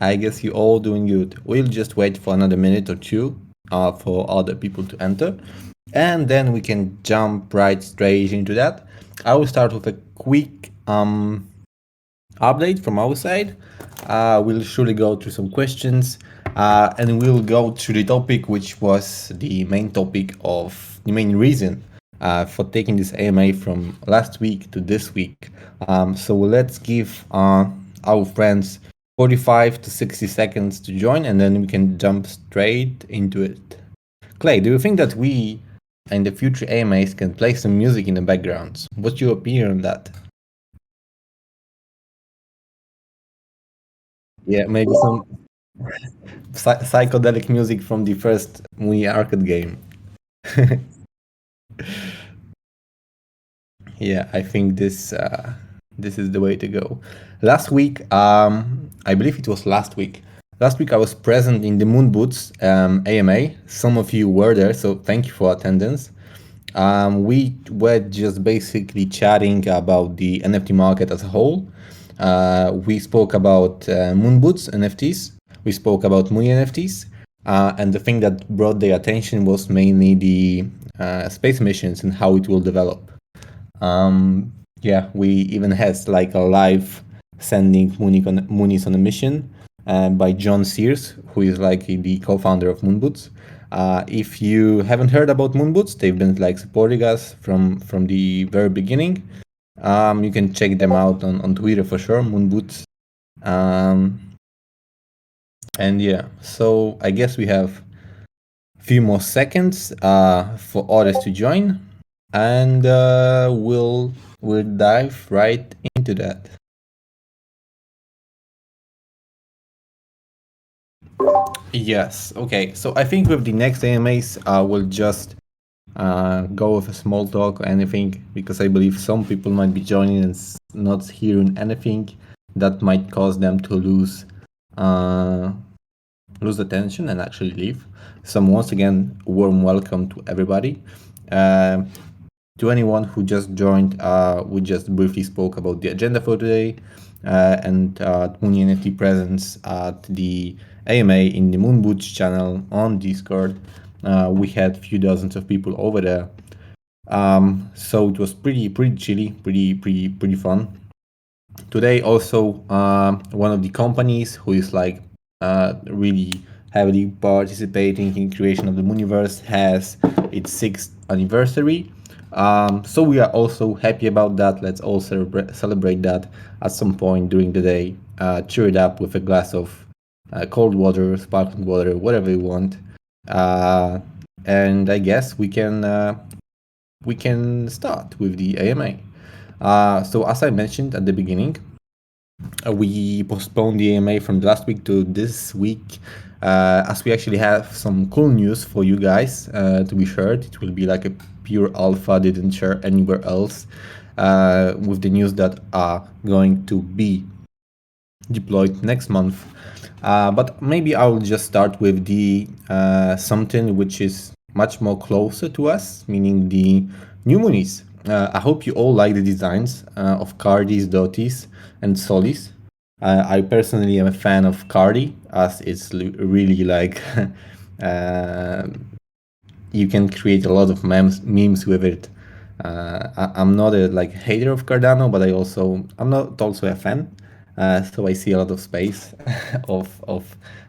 I guess you all doing good. We'll just wait for another minute or two for other people to enter, and then we can jump right straight into that. I will start with a quick update from our side. We'll surely go through some questions, and we'll go through the topic, which was the main topic of the main reason for taking this AMA from last week to this week. So let's give our friends 45 to 60 seconds to join, and then we can jump straight into it. Clay, do you think that we in the future AMAs can play some music in the background? What's your opinion on that? Yeah, maybe some psychedelic music from the first Moonie arcade game. Yeah, I think this is the way to go. Last week, I believe it was last week. Last week I was present in the Moon Boots AMA. Some of you were there, so thank you for attendance. We were just basically chatting about the NFT market as a whole. We spoke about Moon Boots NFTs. We spoke about Moon NFTs. And the thing that brought their attention was mainly the space missions and how it will develop. Yeah, we even had like a live sending Moonies on a mission by John Sears, who is like the co-founder of Moonboots. If you haven't heard about Moonboots, they've been like supporting us from the very beginning. You can check them out on Twitter for sure, Moonboots. And yeah, so I guess we have a few more seconds for others to join, and we'll dive right into that. Yes. Okay. So I think with the next AMAs, we'll just go with a small talk or anything, because I believe some people might be joining and not hearing anything that might cause them to lose attention and actually leave. So once again, warm welcome to everybody. To anyone who just joined, we just briefly spoke about the agenda for today and MoonieNFT presence at the AMA in the Moonboots channel on Discord. We had a few dozens of people over there. So it was pretty chilly, pretty fun. Today also one of the companies who is like really heavily participating in creation of the Mooniverse has its 6th anniversary. So we are also happy about that. Let's all celebrate that at some point during the day. Cheer it up with a glass of cold water, sparkling water, whatever you want. And I guess we can start with the AMA. So as I mentioned at the beginning, we postponed the AMA from last week to this week, as we actually have some cool news for you guys to be shared. It will be like a pure alpha, didn't share anywhere else, with the news that are going to be deployed next month. But maybe I will just start with the something which is much more closer to us, meaning the new Moonies. I hope you all like the designs of Cardis, Dotis, and Solis. I personally am a fan of Cardi, as it's really like you can create a lot of memes with it. I'm not a like hater of Cardano, but I'm not also a fan. So I see a lot of space of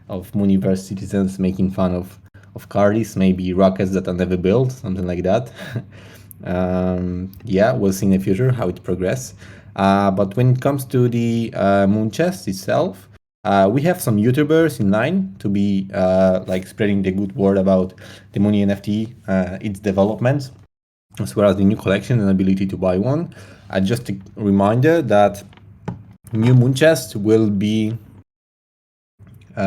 Mooniverse citizens making fun of Cardis, maybe rockets that are never built, something like that. Yeah, we'll see in the future how it progresses. But when it comes to the Moon Chest itself, we have some YouTubers in line to be like spreading the good word about the MoonieNFT, its developments, as well as the new collection and ability to buy one. Just a reminder that new Moon Chest will be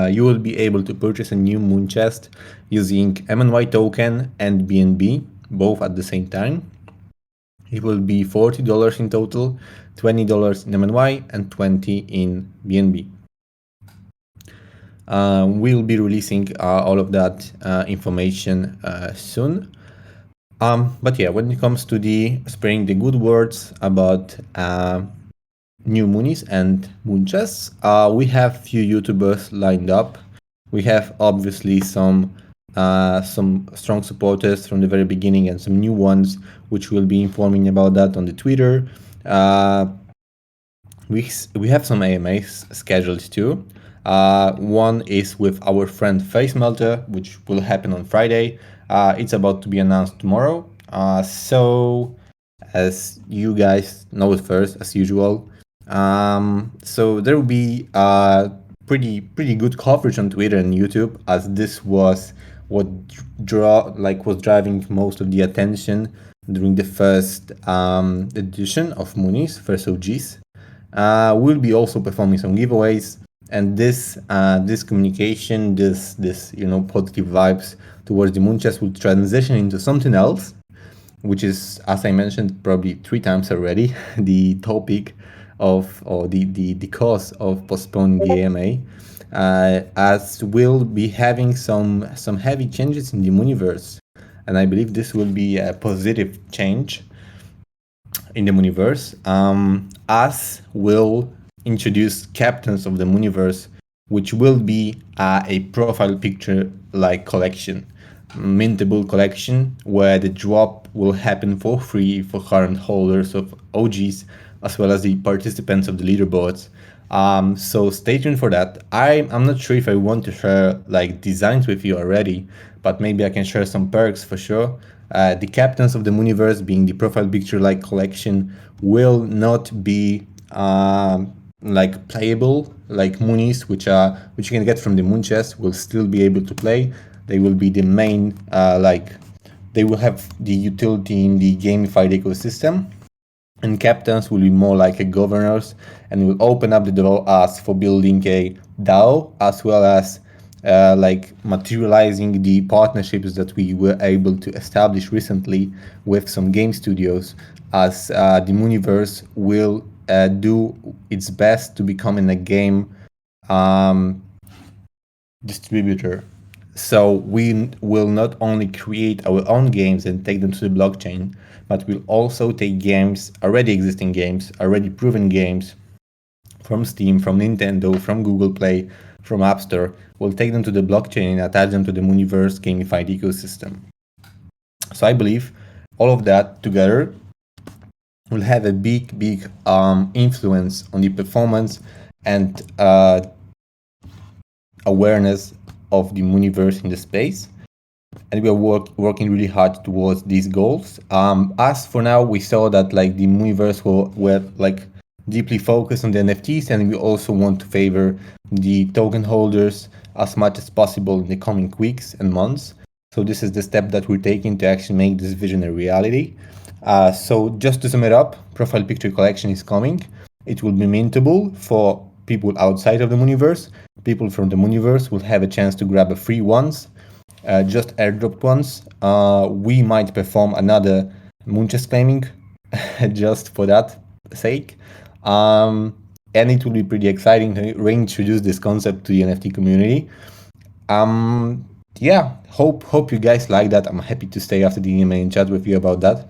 you will be able to purchase a new Moon Chest using MNY token and BNB, both at the same time. It will be $40 in total, $20 in MNY and $20 in BNB. We'll be releasing all of that information soon. But yeah, when it comes to the spreading the good words about new Moonies and Moonchests. We have few YouTubers lined up. We have obviously some strong supporters from the very beginning and some new ones, which will be informing about that on the Twitter. We have some AMAs scheduled too. One is with our friend Face Melter, which will happen on Friday. It's about to be announced tomorrow. So as you guys know it first, as usual. So there will be pretty good coverage on Twitter and YouTube, as this was what was driving most of the attention during the first edition of Moonies, first OGs. We'll be also performing some giveaways, and this communication, this positive vibes towards the Moonchest will transition into something else, which is, as I mentioned probably 3 times already, the topic of, or the cause of postponing the AMA, as we'll be having some heavy changes in the Mooniverse, and I believe this will be a positive change in the Mooniverse, as will introduce captains of the Mooniverse, which will be a profile picture like collection, mintable collection, where the drop will happen for free for current holders of OGs, as well as the participants of the leaderboards. So stay tuned for that. I'm not sure if I want to share like designs with you already, but maybe I can share some perks for sure. The captains of the Mooniverse, being the profile picture like collection, will not be like playable like Moonies, which you can get from the Moon Chest. Will still be able to play. They will be the main they will have the utility in the gamified ecosystem, and captains will be more like a governors and will open up the door as for building a DAO, as well as like materializing the partnerships that we were able to establish recently with some game studios, as the Mooniverse will do its best to become in a game distributor. So we will not only create our own games and take them to the blockchain, but we'll also take games, already existing games, already proven games from Steam, from Nintendo, from Google Play, from App Store. We'll take them to the blockchain and attach them to the Mooniverse gamified ecosystem. So I believe all of that together will have a big influence on the performance and awareness of the Mooniverse in the space, and we are working really hard towards these goals. As for now, we saw that like the Mooniverse were like deeply focused on the NFTs, and we also want to favor the token holders as much as possible in the coming weeks and months. So this is the step that we're taking to actually make this vision a reality. So just to sum it up, profile picture collection is coming. It will be mintable for people outside of the Mooniverse. People from the Mooniverse will have a chance to grab a free ones, just airdropped ones. We might perform another Moonchest claiming just for that sake. And it will be pretty exciting to reintroduce this concept to the NFT community. Yeah, hope you guys like that. I'm happy to stay after the email and chat with you about that.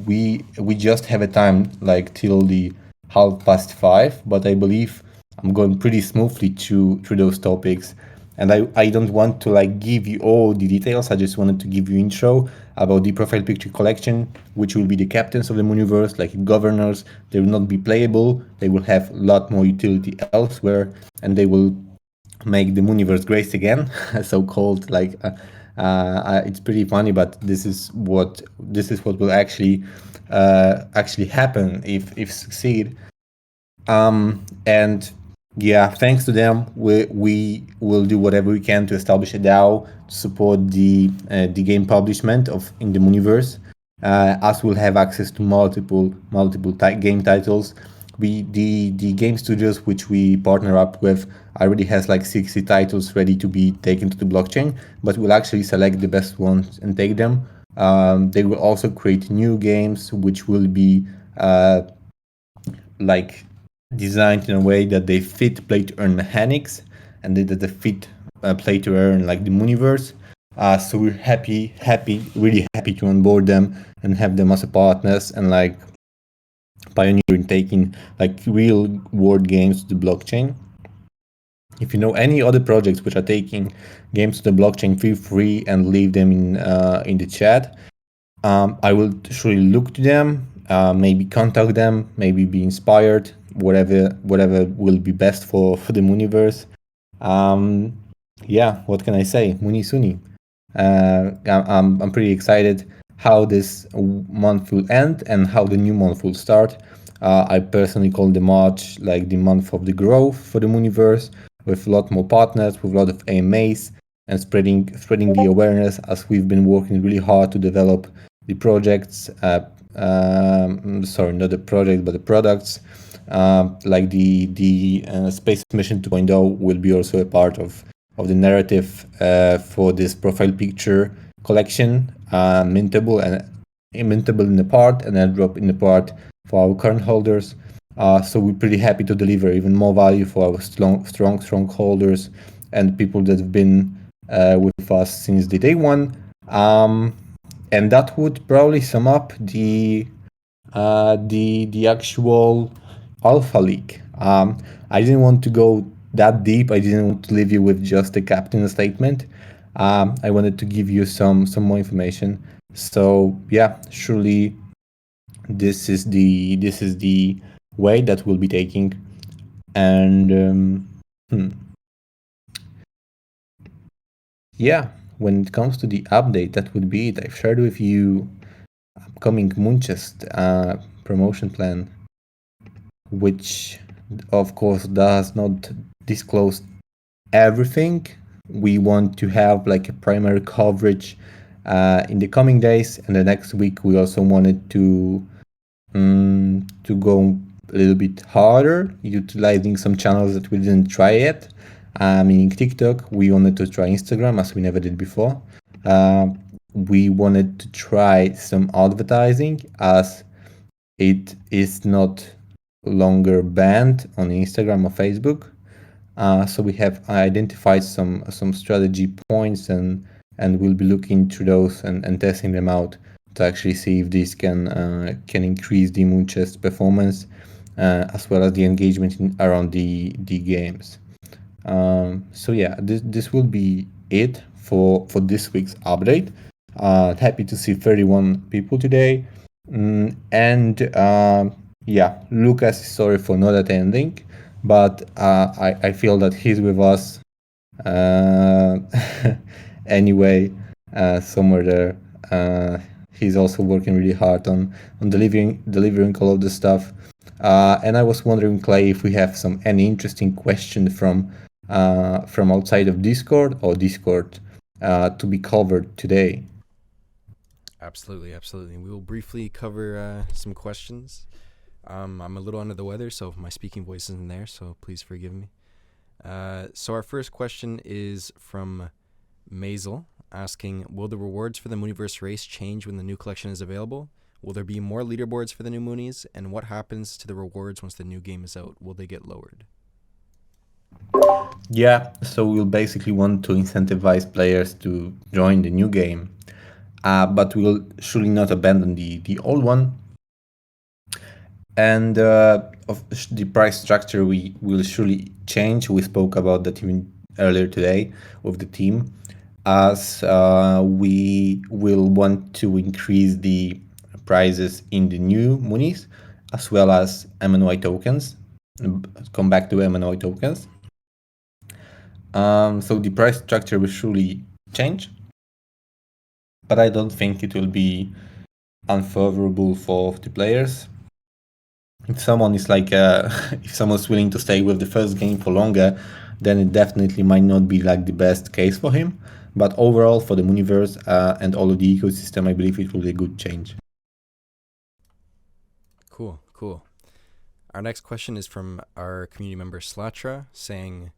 We just have a time like till the 5:30, but I believe I'm going pretty smoothly through those topics. And I don't want to like give you all the details. I just wanted to give you intro about the profile picture collection, which will be the captains of the Mooniverse, like governors. They will not be playable. They will have a lot more utility elsewhere, and they will make the Mooniverse great again, so-called. Like it's pretty funny, but this is what will actually happen if succeed. And yeah, thanks to them, we will do whatever we can to establish a DAO to support the game publishment of in the Mooniverse, as we'll have access to multiple game titles. The game studios which we partner up with already has like 60 titles ready to be taken to the blockchain, but we'll actually select the best ones and take them. They will also create new games which will be like designed in a way that they fit play to earn mechanics, and that they fit play to earn like the Mooniverse. So we're really happy to onboard them and have them as a partners, and like pioneer in taking like real world games to the blockchain. If you know any other projects which are taking games to the blockchain, feel free and leave them in the chat. I will surely look to them, maybe contact them, maybe be inspired, whatever will be best for the Mooniverse. Um, yeah, what can I say? Mooney Suni. I'm pretty excited how this month will end and how the new month will start. I personally call the March like the month of the growth for the Mooniverse, with a lot more partners, with a lot of AMAs, and spreading the awareness as we've been working really hard to develop the projects. Sorry, not the project, but the products. Like the Space Mission 2.0 will be also a part of the narrative for this profile picture collection, mintable and mintable in the part and airdrop in the part for our current holders. So we're pretty happy to deliver even more value for our strong holders and people that have been with us since the day one. And that would probably sum up the actual alpha leak. I didn't want to go that deep. I didn't want to leave you with just a captain statement. I wanted to give you some more information. So yeah, surely this is the way that we'll be taking. And yeah, when it comes to the update, that would be it. I've shared with you upcoming Moonchest promotion plan, which of course does not disclose everything. We want to have like a primary coverage in the coming days, and the next week we also wanted to go a little bit harder, utilizing some channels that we didn't try yet. Meaning TikTok, we wanted to try Instagram as we never did before. We wanted to try some advertising as it is not longer banned on Instagram or Facebook. So we have identified some strategy points and we'll be looking through those and testing them out to actually see if this can increase the Moon Chest performance as well as the engagement around the games. So yeah, this will be it for this week's update. Happy to see 31 people today. And yeah, Lucas is sorry for not attending, but I feel that he's with us uh, anyway, somewhere there. He's also working really hard on delivering all of the stuff. And I was wondering, Clay, if we have any interesting question from outside of Discord or Discord to be covered today. Absolutely, absolutely. We will briefly cover some questions. I'm a little under the weather, so my speaking voice isn't there, so please forgive me. So our first question is from Maisel, asking, will the rewards for the Mooniverse race change when the new collection is available? Will there be more leaderboards for the new Moonies? And what happens to the rewards once the new game is out? Will they get lowered? Yeah, so we'll basically want to incentivize players to join the new game, but we'll surely not abandon the old one. And of the price structure we will surely change. We spoke about that even earlier today with the team, as we will want to increase the prices in the new Moonies as well as MNY tokens. Come back to MNY tokens. So the price structure will surely change, but I don't think it will be unfavorable for the players. If someone is like if someone's willing to stay with the first game for longer, then it definitely might not be like the best case for him. But overall, for the Mooniverse and all of the ecosystem, I believe it will be a good change. Cool, cool. Our next question is from our community member Slatra, saying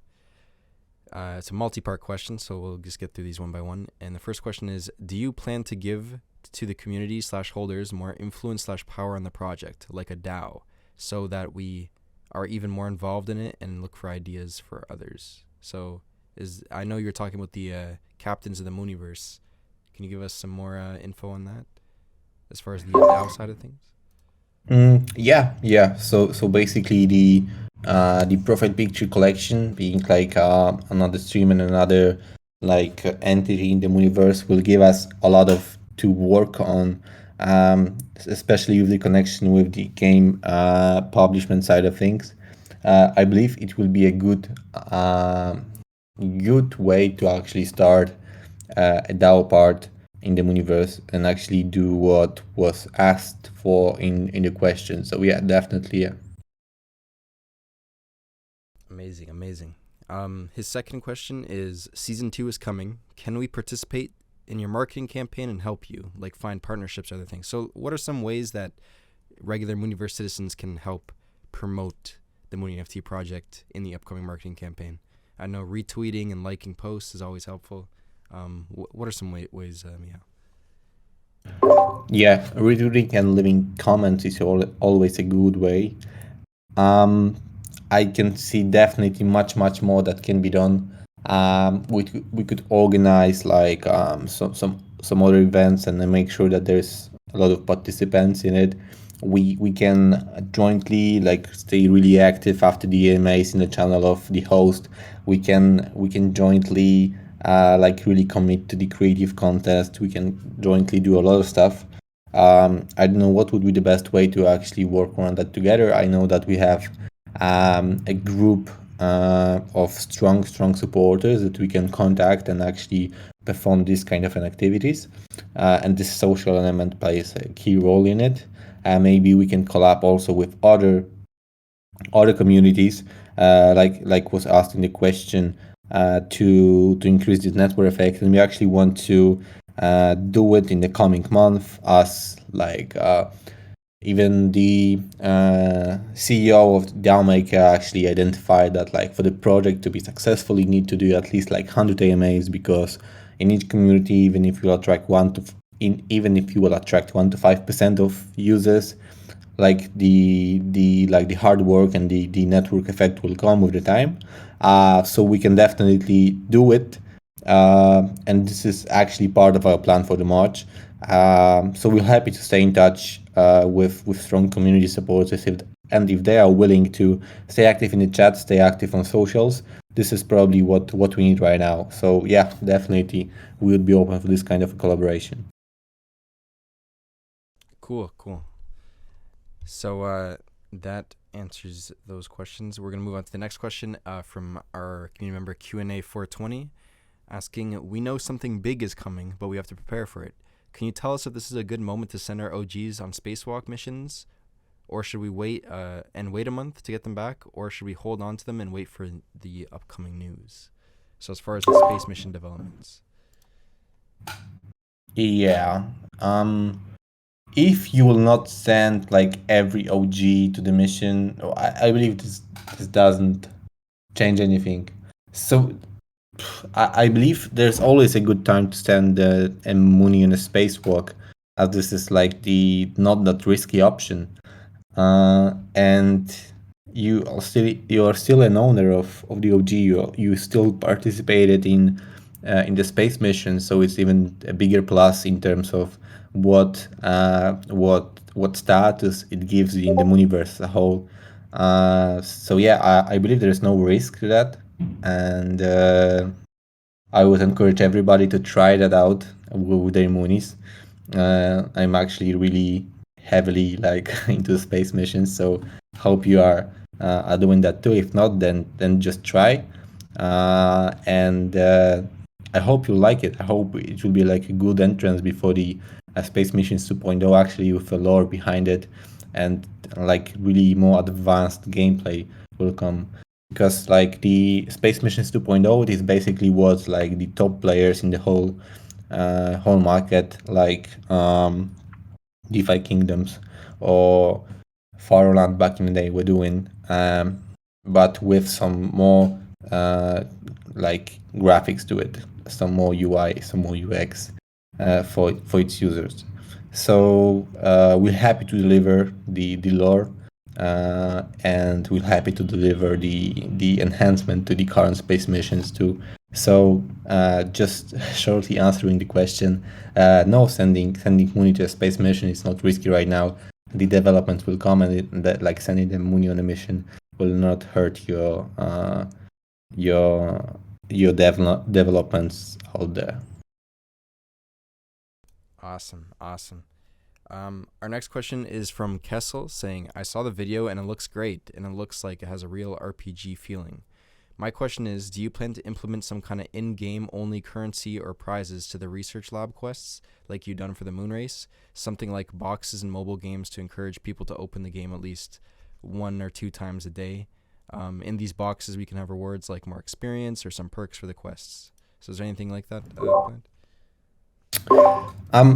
it's a multi-part question, so we'll just get through these one by one. And the first question is, do you plan to give to the community / holders more influence / power on the project, like a DAO, so that we are even more involved in it and look for ideas for others? So I know you're talking about the captains of the Mooniverse. Can you give us some more info on that as far as the DAO side of things? Yeah. So basically, the profile picture collection being like another stream and another like entity in the universe will give us a lot of to work on, especially with the connection with the game publishment side of things. I believe it will be a good way to actually start a DAO part in the universe and actually do what was asked for in the question. So yeah, definitely yeah. Amazing, amazing. His second question is season 2 is coming. Can we participate in your marketing campaign and help you, like find partnerships or other things? So, what are some ways that regular Mooniverse citizens can help promote the MoonieNFT project in the upcoming marketing campaign? I know retweeting and liking posts is always helpful. What are some ways, Mia? Yeah, reading and leaving comments is always a good way. Um, I can see definitely much more that can be done. We could organize like some other events and then make sure that there's a lot of participants in it. We can jointly like stay really active after the AMAs in the channel of the host. We can jointly like really commit to the creative contest. We can jointly do a lot of stuff. I don't know what would be the best way to actually work around that together. I know that we have a group of strong supporters that we can contact and actually perform this kind of an activities. And this social element plays a key role in it. Maybe we can collab also with other communities, like was asked in the question, to increase this network effect. And we actually want to do it in the coming month as like even the CEO of Downmaker actually identified that like for the project to be successful, you need to do at least like 100 AMAs, because in each community, even if you will attract 1 to 5% of users, like the hard work and the network effect will come with the time. So we can definitely do it, and this is actually part of our plan for the March. So we're happy to stay in touch with strong community supporters, and if they are willing to stay active in the chat, stay active on socials. This is probably what we need right now. So yeah, definitely we would be open for this kind of a collaboration. Cool, cool. So that answers those questions. We're gonna move on to the next question from our community member Q&A 420, asking, "We know something big is coming, but we have to prepare for it. Can you tell us if this is a good moment to send our OGs on spacewalk missions, or should we wait a month to get them back, or should we hold on to them and wait for the upcoming news?" So as far as the space mission developments. Yeah. If you will not send like every OG to the mission, I believe this doesn't change anything. So I believe there's always a good time to send a Mooney on a spacewalk, as this is like the not that risky option. And you are still an owner of the OG. You still participated in the space mission, so it's even a bigger plus in terms of what status it gives you in the universe as a whole. So yeah, I believe there is no risk to that, and I would encourage everybody to try that out with their moonies. I'm actually really heavily like into space missions, so hope you are doing that too. If not, then just try, and I hope you like it. I hope it will be like a good entrance before the Space Missions 2.0, actually with a lore behind it, and like really more advanced gameplay will come, because like the Space Missions 2.0, it is basically what like the top players in the whole market, like DeFi Kingdoms or Farland back in the day were doing, but with some more like graphics to it, some more UI, some more UX for its users. So we're happy to deliver the lore, and we're happy to deliver the enhancement to the current space missions too. So just shortly answering the question, no, sending Mooney to a space mission is not risky right now. the development will come, and that like sending the Mooney on a mission will not hurt your your developments out there. Awesome, awesome. Our next question is from Kessel saying, I saw the video and it looks great, and it looks like it has a real RPG feeling. My question is, do you plan to implement some kind of in-game only currency or prizes to the research lab quests, like you done for the moon race? Something like boxes in mobile games to encourage people to open the game at least 1 or 2 times a day. In these boxes, we can have rewards like more experience or some perks for the quests. So is there anything like that planned?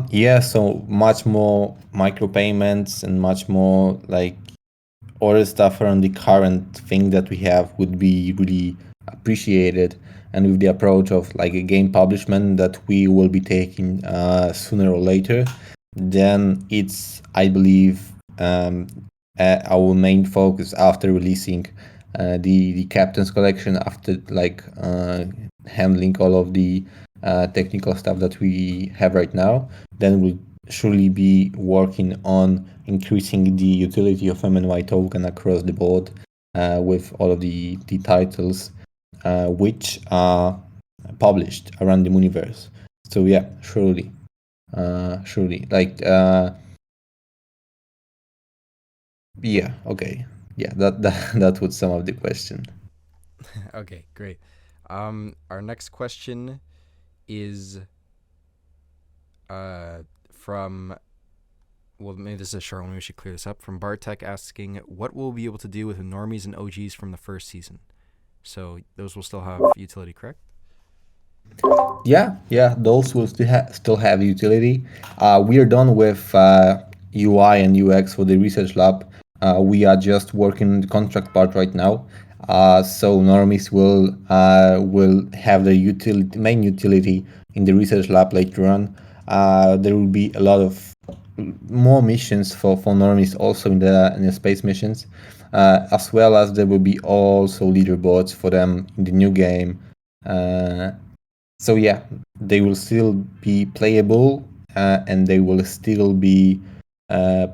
Yeah, so much more micropayments and much more like other stuff around the current thing that we have would be really appreciated. And with the approach of like a game publishment that we will be taking sooner or later, then it's, I believe, our main focus after releasing the Captain's Collection, after like handling all of the technical stuff that we have right now, then we'll surely be working on increasing the utility of MNY token across the board with all of the titles which are published around the Mooniverse. So yeah, surely. Like yeah, okay. Yeah, that was some of the question. Okay, great. Our next question is from, well, maybe this is a short one. We should clear this up. From Bartek asking, what will we be able to do with normies and OGs from the first season? So those will still have utility, correct? Yeah, those will still have utility. We are done with UI and UX for the research lab. We are just working on the contract part right now. So normies will have the main utility in the research lab later on. There will be a lot of more missions for normies also in the space missions, as well as there will be also leaderboards for them in the new game. So yeah, they will still be playable, and they will still be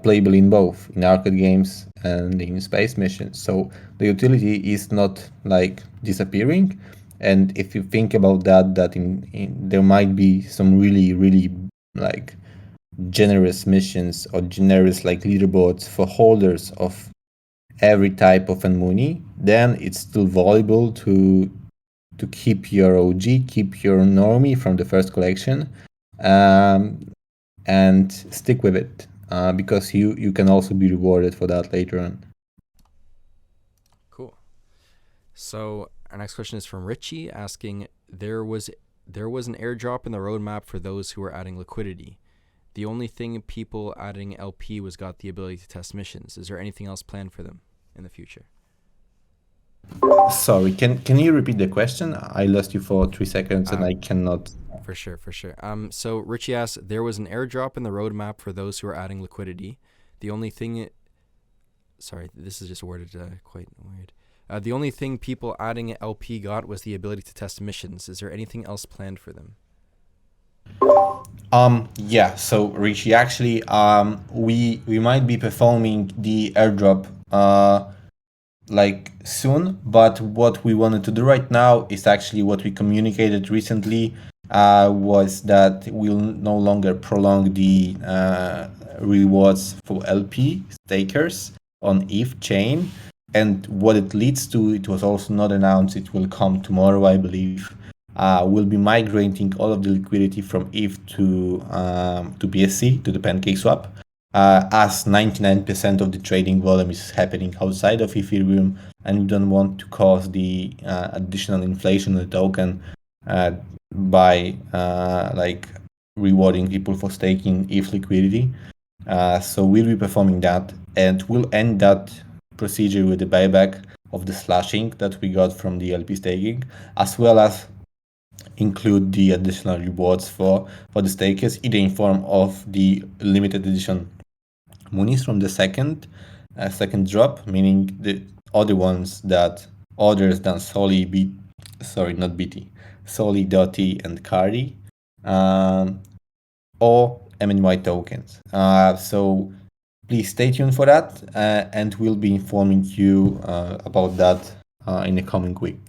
playable in both in arcade games and in space missions. So the utility is not like disappearing. And if you think about that there might be some really like generous missions or generous like leaderboards for holders of every type of Mooney, then it's still valuable to keep your OG, keep your normie from the first collection, um, and stick with it because you can also be rewarded for that later on. Cool. So our next question is from Richie asking, there was an airdrop in the roadmap for those who were adding liquidity. The only thing people adding LP was got the ability to test missions. Is there anything else planned for them in the future? Sorry, can you repeat the question? I lost you for 3 seconds and I cannot. For sure. So Richie asks, there was an airdrop in the roadmap for those who are adding liquidity. The only thing, sorry, this is just worded quite weird. The only thing people adding LP got was the ability to test missions. Is there anything else planned for them? Yeah, so Richie, actually, we might be performing the airdrop like soon, but what we wanted to do right now is actually what we communicated recently, was that we'll no longer prolong the rewards for LP stakers on ETH chain. And what it leads to, it was also not announced, it will come tomorrow, I believe. We'll be migrating all of the liquidity from ETH to BSC, to the Pancake Swap, as 99% of the trading volume is happening outside of Ethereum, and we don't want to cause the additional inflation of the token by like rewarding people for staking ETH liquidity. So we'll be performing that, and we'll end that procedure with the buyback of the slashing that we got from the LP staking, as well as include the additional rewards for the stakers, either in form of the limited edition Moonies from the second drop, meaning the other ones that others than not BT, Soli, Dotty, and Cardi, or MNY tokens. So please stay tuned for that, and we'll be informing you about that in the coming week.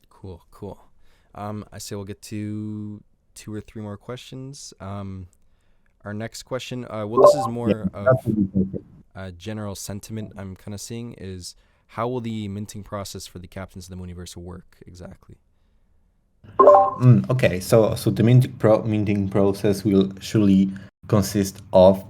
Cool. I say we'll get to 2 or 3 more questions. Our next question, this is more of a general sentiment I'm kind of seeing, is how will the minting process for the Captains of the Mooniverse work exactly? Okay, so the minting process will surely consist of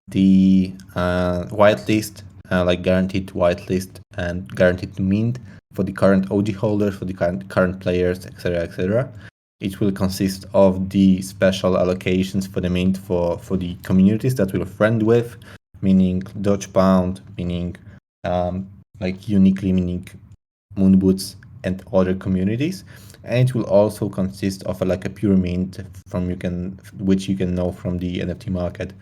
the whitelist, like guaranteed whitelist and guaranteed to mint for the current OG holders, for the current players, etc., etc. It will consist of the special allocations for the mint for the communities that we're friend with, meaning Doge Pound, meaning like uniquely meaning Moonboots and other communities. And it will also consist of like a pure mint which you can know from the NFT market,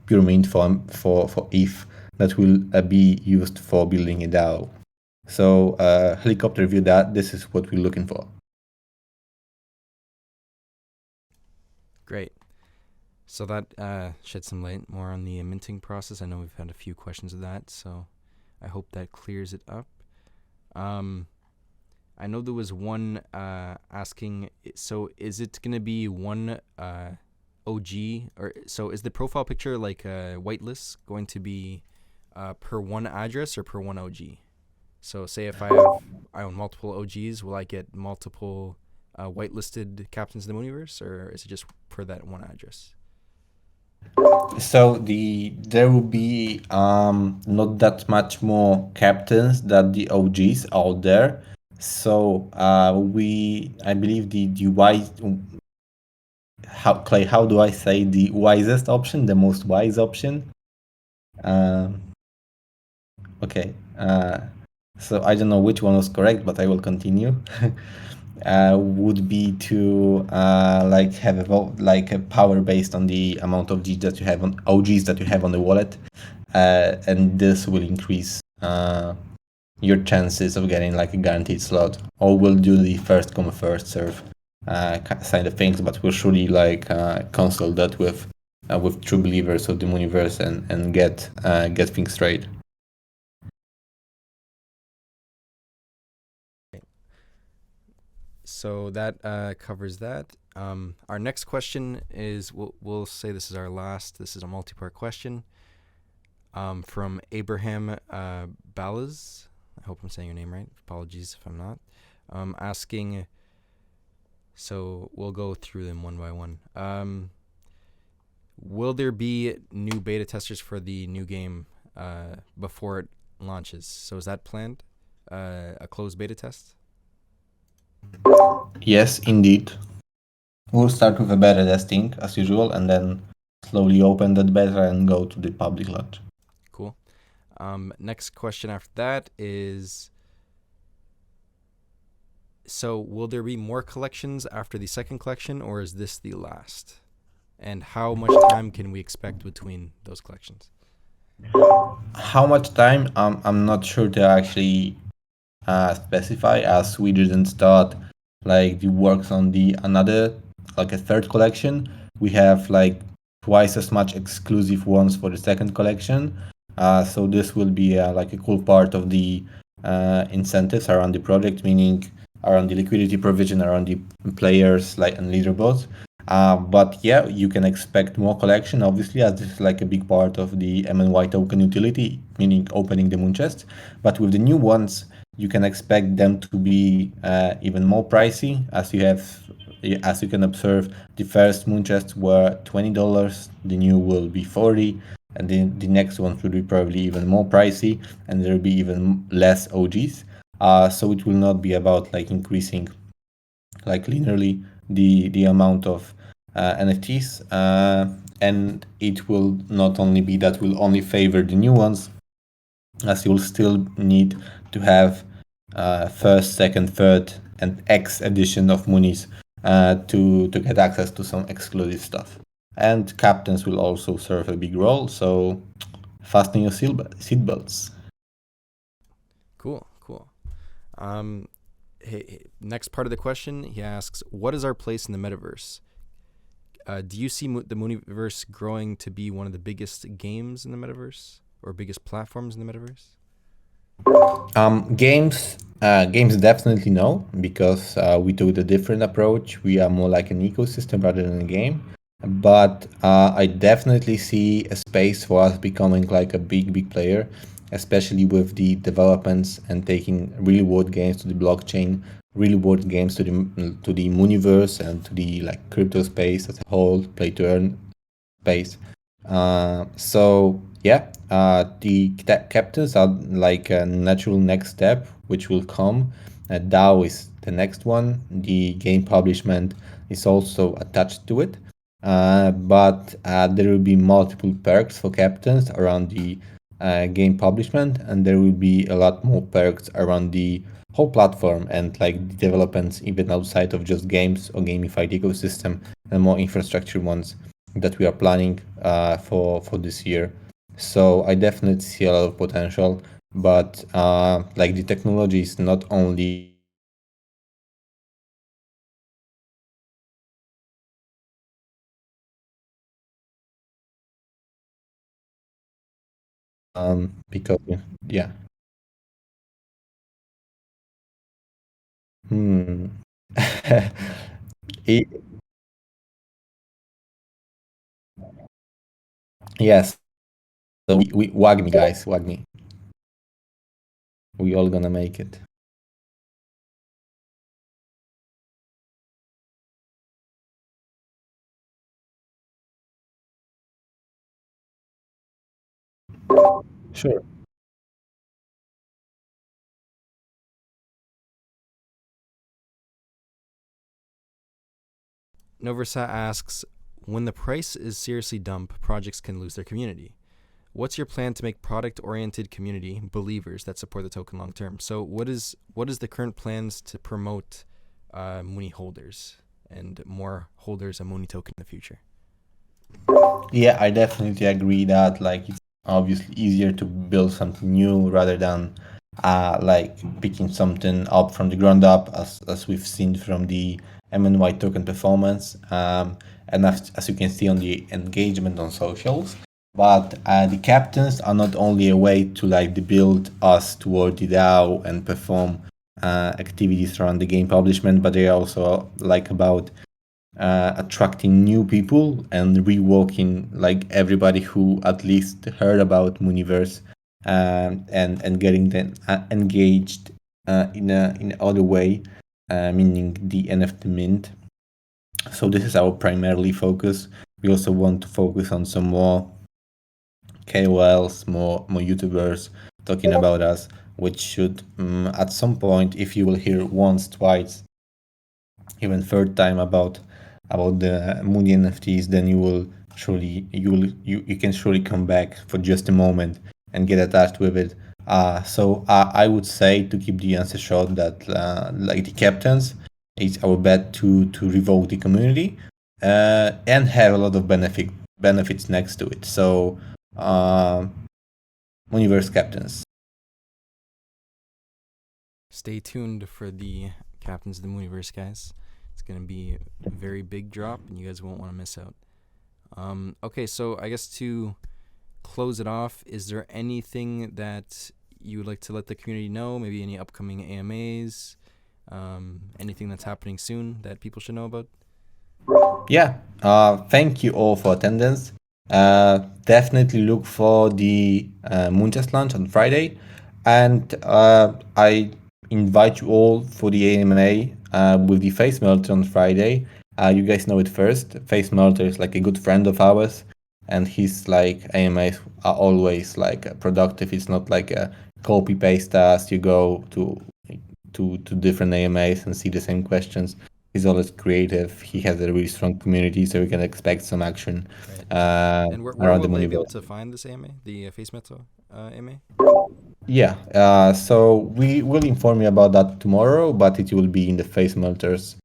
pure mint for ETH that will be used for building a DAO. So helicopter view, that this is what we're looking for. Great. So that shed some light more on the minting process. I know we've had a few questions of that, so I hope that clears it up. I know there was one asking, so is it going to be one OG, or so is the profile picture like a whitelist going to be per one address or per one OG? So say if I own multiple OGs, will I get multiple whitelisted Captains of the Mooniverse, or is it just per that one address? So there will be not that much more captains than the OGs out there. So I believe the wise, Clay, how do I say the wisest option, the most wise option? Okay. So I don't know which one was correct, but I will continue. Would be to like have a power based on the amount of G that you have on OGs that you have on the wallet, and this will increase your chances of getting like a guaranteed slot. Or we'll do the first come first serve side of things, but we'll surely like consult that with true believers of the Mooniverse and get things straight. So that covers that. Our next question is, we'll say this is our last. This is a multi-part question from Abraham Ballas. I hope I'm saying your name right. Apologies if I'm not. Asking, so we'll go through them one by one. Will there be new beta testers for the new game before it launches? So is that planned? A closed beta test? Yes, indeed. We'll start with a beta testing as usual, and then slowly open that beta and go to the public launch. Cool. Next question after that is, so will there be more collections after the second collection, or is this the last? And how much time can we expect between those collections? How much time? I'm not sure to actually specify, as we didn't start like the works on the another like a third collection. We have like twice as much exclusive ones for the second collection. So this will be like a cool part of the incentives around the project, meaning around the liquidity provision, around the players like and leaderboards. But yeah, you can expect more collection, obviously, as this is like a big part of the MNY token utility, meaning opening the moon chest. But with the new ones, you can expect them to be even more pricey, as you can observe. The first moon chests were $20, the new will be 40, and then the next ones will be probably even more pricey, and there will be even less OGs. So it will not be about like increasing like linearly the amount of NFTs, and it will not only be that will only favor the new ones, as you'll still need to have first, second, third, and X edition of Moonies to get access to some exclusive stuff. And captains will also serve a big role, so fasten your seatbelts. Cool. Hey, next part of the question, he asks, what is our place in the metaverse? Do you see the Mooniverse growing to be one of the biggest games in the metaverse or biggest platforms in the metaverse? Games definitely no, because we took the different approach. We are more like an ecosystem rather than a game. But I definitely see a space for us becoming like a big player, especially with the developments and taking real world games to the blockchain, real world games to the Mooniverse and to the like crypto space as a whole, play to earn space. So yeah, the captains are like a natural next step, which will come. DAO is the next one. The game publishment is also attached to it. But there will be multiple perks for captains around the game publishment, and there will be a lot more perks around the whole platform and like the developments even outside of just games or gamified ecosystem and more infrastructure ones that we are planning for this year. So I definitely see a lot of potential, but like the technology is not only because yeah. Hmm. It- yes. So we wag me, guys, wag me. We all gonna make it. Sure. Noversa asks, when the price is seriously dump, projects can lose their community. What's your plan to make product-oriented community believers that support the token long term? So, what is the current plans to promote Mooney holders and more holders of Mooney token in the future? Yeah, I definitely agree that like it's obviously easier to build something new rather than like picking something up from the ground up, as we've seen from the MNY token performance, and as you can see on the engagement on socials. But the captains are not only a way to like build us toward the DAO and perform activities around the game publishment, but they are also like about attracting new people and reworking like everybody who at least heard about Mooniverse, and getting them engaged in other way, meaning the NFT mint. So this is our primarily focus. We also want to focus on some more KOLs, more YouTubers talking about us, which should at some point, if you will hear once, twice, even third time about the Moody NFTs, then you can surely come back for just a moment and get attached with it. So I would say, to keep the answer short, that like the captains, it's our bet to revoke the community and have a lot of benefits next to it. So uh, Universe captains. Stay tuned for the Captains of the Mooniverse, guys. It's going to be a very big drop, and you guys won't want to miss out. Okay, so I guess to close it off, is there anything that you would like to let the community know? Maybe any upcoming AMAs? Anything that's happening soon that people should know about? Yeah, thank you all for attendance. Definitely look for the Moonchest launch on Friday, and I invite you all for the AMA with the Face Melter on Friday. You guys know it first. Face Melter is like a good friend of ours, and his like AMAs are always like productive. It's not like a copy paste task. You go to different AMAs and see the same questions. He's always creative. He has a really strong community, so we can expect some action Right. And where around the will they be able Mooneyville. to find this AMA, the Face Metal AMA? Yeah, so we will inform you about that tomorrow, but it will be in the Face Melters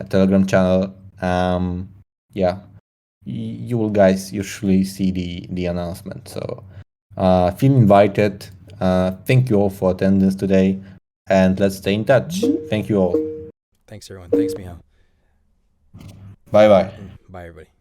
Telegram channel. Yeah, you will guys usually see the announcement. So feel invited. Thank you all for attendance today, and let's stay in touch. Thank you all. Thanks, everyone. Thanks, Michal. Bye bye. Bye, everybody.